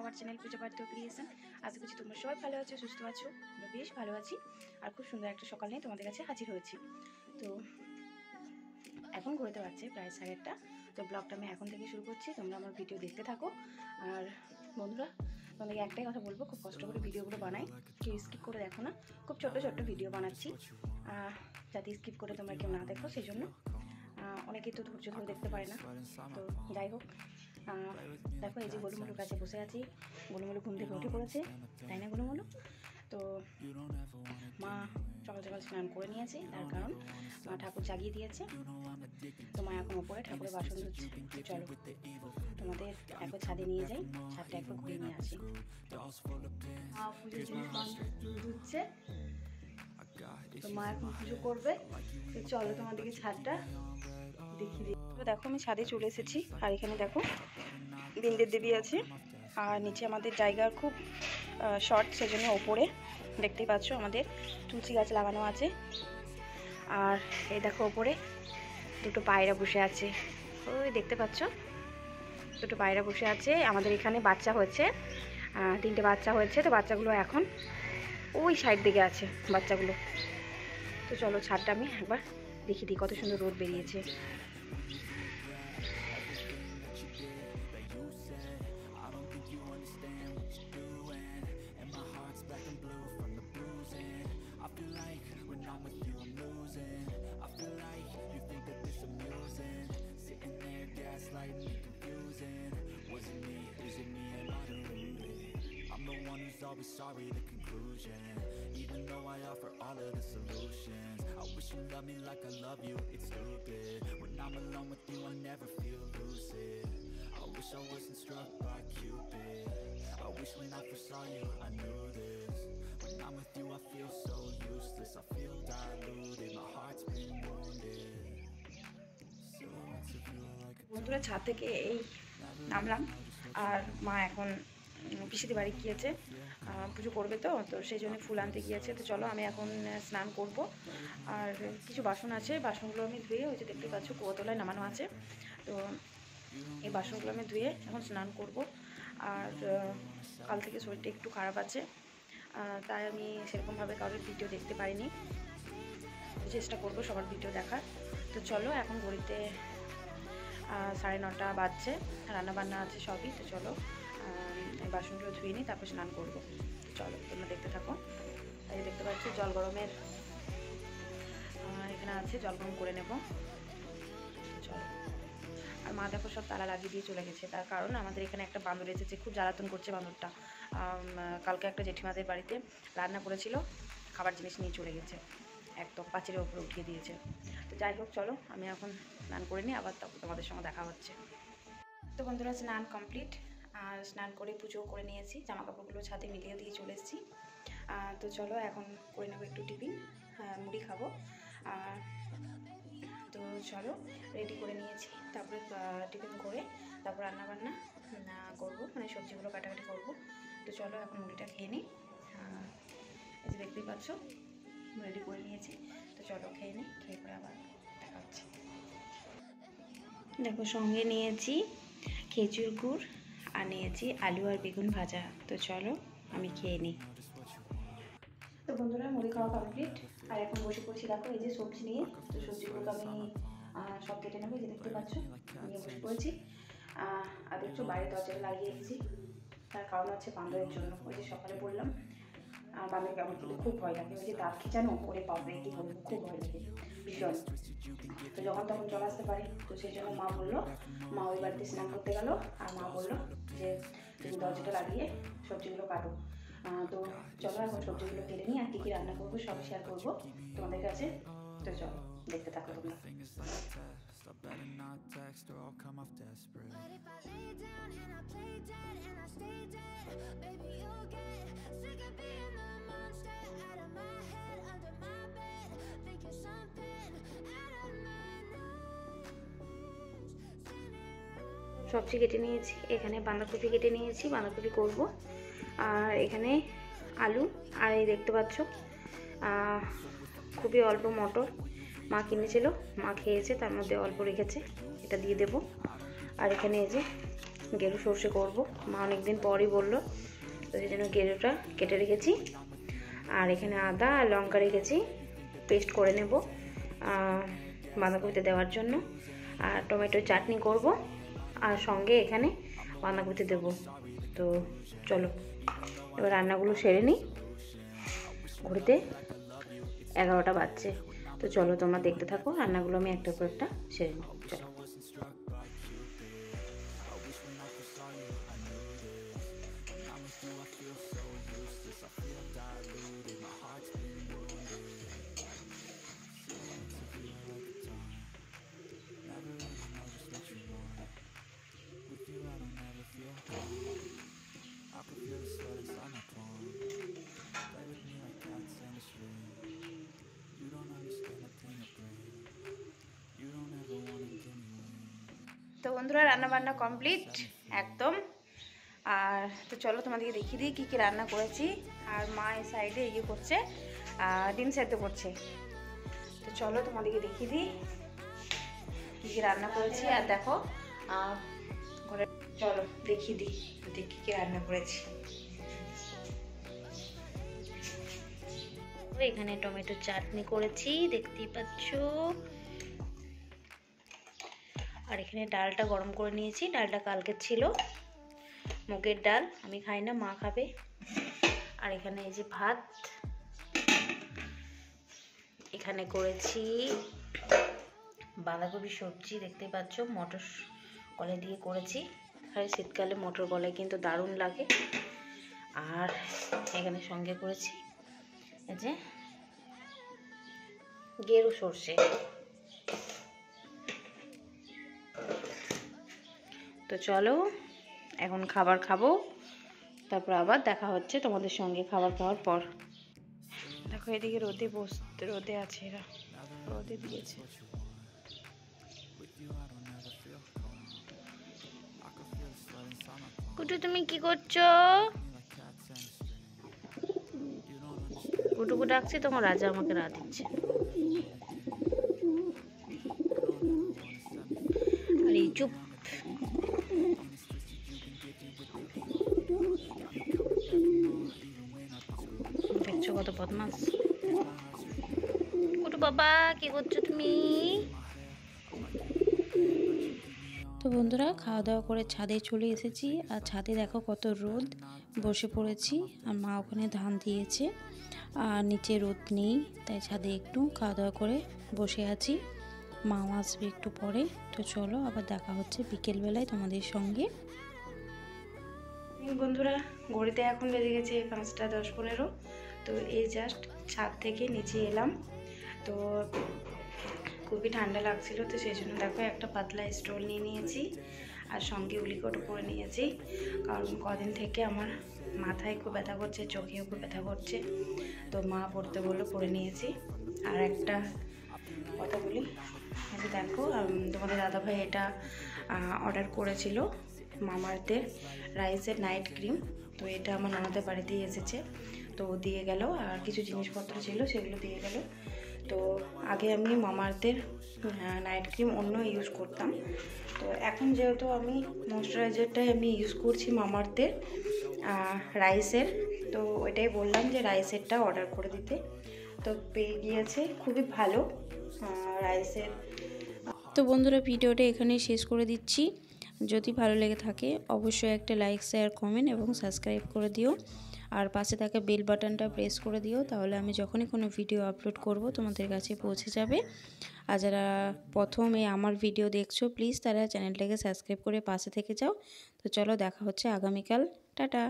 আমার চ্যানেল পূজা পার্থ ক্রিয়েশন। আশা করছি তোমরা সবাই ভালো আছো, সুস্থ আছো। আমরা বেশ ভালো আছি আর খুব সুন্দর একটা সকাল নিয়ে তোমাদের কাছে হাজির হয়েছি। তো এখন ঘুরতে পারছে প্রায় 1:30টা। তো ব্লগটা আমি এখন থেকে শুরু করছি, তোমরা আমার ভিডিও দেখতে থাকো। আর বন্ধুরা, তোমাদেরকে একটাই কথা বলবো, খুব কষ্ট করে ভিডিওগুলো বানাই, কেউ স্কিপ করে দেখো না। খুব ছোট্ট ছোট্ট ভিডিও বানাচ্ছি, যাতে স্কিপ করে তোমরা কেউ না দেখো, সেই জন্য। অনেকেই তো ধৈর্য ধরে দেখতে পারে না। তো যাই হোক, দেখো এই যে গোলুমুলুর কাছে বসে আছি। গোলুমুলু ঘুম থেকে উঠে পড়েছে, তাই না গোলুমুলু? তো মা সকাল সকাল স্নান করে নিয়েছে, তার কারণ মা ঠাকুর জাগিয়ে দিয়েছে। তো মা এখন ওপরে ঠাকুরের বাসন ধুচ্ছে। চলো তোমাদের একবার ছাদে নিয়ে যাই, ছাদটা একবার ঘুরিয়ে নিয়ে আসি। মা পুজোর জিনিস ধুচ্ছে, তো মা এখন পুজো করবে। তো চলো তোমাদেরকে ছাদটা দেখিয়ে দিই। দেখো আমি ছাদে চলে এসেছি, আর এখানে দেখো বিন্দের দেবী আছে, আর নিচে আমাদের জায়গার খুব শর্ট, সেজন্য ওপরে দেখতেই পাচ্ছ আমাদের তুলসী গাছ লাগানো আছে। আর এই দেখো ওপরে দুটো পায়রা বসে আছে, ওই দেখতে পাচ্ছ দুটো পায়রা বসে আছে। আমাদের এখানে বাচ্চা হয়েছে, 3টে বাচ্চা হয়েছে। তো বাচ্চাগুলো এখন ওই সাইড দিকে আছে বাচ্চাগুলো। তো চলো ছাদটা আমি একবার দেখিয়ে দিই, কত সুন্দর রোদ বেরিয়েছে। Always sorry, the conclusion. Even though I offer all of the solutions, I wish you loved me like I love you, it's stupid. When I'm alone with you, I never feel lucid. I wish I wasn't struck by Cupid. I wish when I first saw you, I knew this. When I'm with you, I feel so useless. I feel diluted, my heart's been wounded. Silhouettes of you are like a বন্ধুরা, ছাদ থেকে এই নামলাম, আর মা এখন পিসিদের বাড়ি গিয়েছে, পুজো করবে। তো সেই জন্য ফুল আনতে গিয়েছে। তো চলো আমি এখন স্নান করব। আর কিছু বাসন আছে, বাসনগুলো আমি ধুয়ে, ওই যে দেখতে পাচ্ছ কুয়োতলায় নামানো আছে। তো এই বাসনগুলো আমি ধুয়ে এখন স্নান করব। আর কাল থেকে শরীরটা একটু খারাপ আছে, তাই আমি সেরকমভাবে কারোর ভিডিও দেখতে পারিনি। চেষ্টা করব সবার ভিডিও দেখার। তো চলো এখন ঘড়িতে 9:30 বাজছে, রান্নাবান্না আছে সবই। তো চলো বাসনগুলো ধুয়ে নিই, তারপর স্নান করবো। চলো তোমরা দেখতে থাকো। তাই দেখতে পাচ্ছ জল গরমের এখানে আছে, জল গরম করে নেব। চলো। আর মা দেখো সব তালা লাগিয়ে দিয়ে চলে গেছে, তার কারণ আমাদের এখানে একটা বান্দর এসেছে, খুব জ্বালাতন করছে বান্দরটা। কালকে একটা জেঠিমাদের বাড়িতে রান্না করেছিল, খাবার জিনিস নিয়ে চলে গেছে, একদম পাঁচিলের ওপরে উঠিয়ে দিয়েছে। তো যাই হোক, চলো আমি এখন স্নান করে নিই, আবার তোমাদের সঙ্গে দেখা হচ্ছে। তো বন্ধুরা, স্নান কমপ্লিট, আর স্নান করে পুজো করে নিয়েছি, জামা কাপড়গুলো ছাদে মিলিয়ে দিয়ে চলে এসেছি। তো চলো এখন করে নেবো একটু টিফিন, মুড়ি খাবো। তো চলো রেডি করে নিয়েছি, তারপরে টিফিন করে তারপর রান্নাবান্না করবো, মানে সবজিগুলো কাটাকাটি করবো। তো চলো এখন মুড়িটা খেয়ে নিই। এই যে দেখতেই পাচ্ছ রেডি করে নিয়েছি। তো চলো খেয়ে নিই, খেয়ে পরে আবার দেখা হচ্ছে। দেখো সঙ্গে নিয়েছি খেজুর গুড়, আর নিয়েছি আলু আর বেগুন ভাজা। তো চলো আমি খেয়ে নিই। তো বন্ধুরা, মুড়ি খাওয়া কমপ্লিট, আর এখন বসে পড়ছি। দেখো এই যে সবজি নিয়ে, তো সবজিগুলো আমি সব কেটে নেবো। যে দেখতে পাচ্ছ নিয়ে বসে পড়েছি। আর দেখছো বাইরে দরজাটা লাগিয়ে এসেছি, তার কারণ হচ্ছে বান্দরের জন্য। ওই যে সকালে বললাম বান্দরকে আমার কিন্তু খুব ভয় লাগে, ওই যে দাঁত খিচানো করে পাবে, কি বলবো, খুব ভয় লাগে ভীষণ। তো যখন তখন চলে আসতে পারে। তো সেই জন্য মা বললো, মা ওই বাড়িতে স্নান করতে গেল, আর মা বললো যে তুমি দরজাটা লাগিয়ে সবজিগুলো কাটো। তো চলো এখন সবজিগুলো কেটে নিই, আর কী কী রান্না করবো সব শেয়ার করবো তোমাদের কাছে। তো চলো দেখতে থাকো তোমরা। সবজি কেটে নিয়েছি, এখানে বাঁধাকপি কেটে নিয়েছি, বাঁধাকপি করব। আর এখানে আলু, আর এই দেখতে পাচ্ছ খুবই অল্প মটর মা কিনেছিল, মা খেয়েছে, তার মধ্যে অল্প রেখেছে, এটা দিয়ে দেব। আর এখানে এই যে গেরু সর্ষে করব, মা অনেকদিন পরই বললো, তো সেই জন্য গেরুটা কেটে রেখেছি। আর এখানে আদা আর লঙ্কা রেখেছি, পেস্ট করে নেব বাঁধাকপিতে দেওয়ার জন্য। আর টমেটোর চাটনি করব, আর সঙ্গে এখানে বাঁধাকপিতে দেবো। তো চলো এবার রান্নাগুলো সেরে নিই। ঘড়িতে 11টা বাজছে, তো চলো তোমরা দেখতে থাকো রান্নাগুলো, আমি একটার পর একটা সেরে নিই। চলো। তো বন্ধুরা রান্না বান্না কমপ্লিট একদম। আর তো চলো তোমাদেরকে দেখিয়ে দিই কী কী রান্না করেছি। আর মা এই সাইডে ইয়ে করছে, ডিম সেদ্ধ করছে। তো চলো তোমাদেরকে দেখিয়ে দিই কী কী রান্না করেছি। আর দেখো ঘরে, চলো দেখিয়ে দিই কী কী রান্না করেছি। এখানে টমেটোর চাটনি করেছি, দেখতেই পাচ্ছ। আর এখানে ডালটা গরম করে নিয়েছি, ডালটা কালকের ছিল, মুগের ডাল, আমি খাই না, মা খাবে। আর এখানে এই যে ভাত, এখানে করেছি বাঁধাকপি সবজি, দেখতে পাচ্ছ, মটর কলাই দিয়ে করেছি। আর শীতকালে মটর কলাই কিন্তু দারুণ লাগে। আর এখানে সঙ্গে করেছি এই যে গেরু সর্ষে। তো চলো এখন খাবার খাবো, তারপর আবার দেখা হচ্ছে তোমাদের সঙ্গে খাবার খাওয়ার পর। দেখো এদিকে রোদে আছে, এরা রোদে দিয়েছে। কুটু তুমি কি করছো? কুটুকু ডাকছে, তোমার রাজা আমাকে রাত দিচ্ছে। আরে চুপ, দেখছো কত বদমাস। কুটু বাবা কি করছো তুমি? তো বন্ধুরা খাওয়া দাওয়া করে ছাদে চলে এসেছি। আর ছাদে দেখো কত রোদ, বসে পড়েছি। আর মা ওখানে ধান দিয়েছে, আর নিচে রোদ নেই, তাই ছাদে একটু খাওয়া দাওয়া করে বসে আছি। মা আসবে একটু পরে। তো চলো আবার দেখা হচ্ছে বিকেলবেলায় তোমাদের সঙ্গে। বন্ধুরা ঘড়িতে এখন বেজে গেছে 5টা 10-15। তো এই জাস্ট ছাদ থেকে নিচে এলাম। তো খুবই ঠান্ডা লাগছিল, তো সেই জন্য দেখো একটা পাতলা স্টোল নিয়ে নিয়েছি, আর সঙ্গে উলিকটও করে নিয়েছি। কারণ কদিন থেকে আমার মাথায় খুব ব্যথা করছে, চোখেও খুব ব্যথা করছে, তো মা পড়তে বললো, পরে নিয়েছি। আর একটা কথা বলি, এটা দেখো তোমাদের দাদাভাই এটা অর্ডার করেছিল, মামাআর্থের রাইসের নাইট ক্রিম। তো এটা আমার ননদের বাড়িতেই এসেছে, তো দিয়ে গেল। আর কিছু জিনিসপত্র ছিল সেগুলো দিয়ে গেল। তো আগে আমি মামাআর্থের নাইট ক্রিম অন্য ইউজ করতাম, তো এখন যেহেতু আমি ময়শ্চারাইজারটাই আমি ইউজ করছি মামাআর্থের রাইসের, তো ওইটাই বললাম যে রাইসেরটা অর্ডার করে দিতে। তো পেয়ে গিয়েছে, খুবই ভালো রাইসের। তো বন্ধুরা ভিডিওটা এখানেই শেষ করে দিচ্ছি। যদি ভালো লেগে থাকে অবশ্যই একটা লাইক, শেয়ার, কমেন্ট এবং সাবস্ক্রাইব করে দিও। আর পাশে থাকা বেল বাটনটা প্রেস করে দিও, তাহলে আমি যখনই কোনো ভিডিও আপলোড করব তোমাদের কাছে পৌঁছে যাবে। আর যারা প্রথমে আমার ভিডিও দেখছো প্লিজ তারা চ্যানেলটাকে সাবস্ক্রাইব করে পাশে থেকে যাও। তো চলো দেখা হচ্ছে আগামীকাল, টাটা।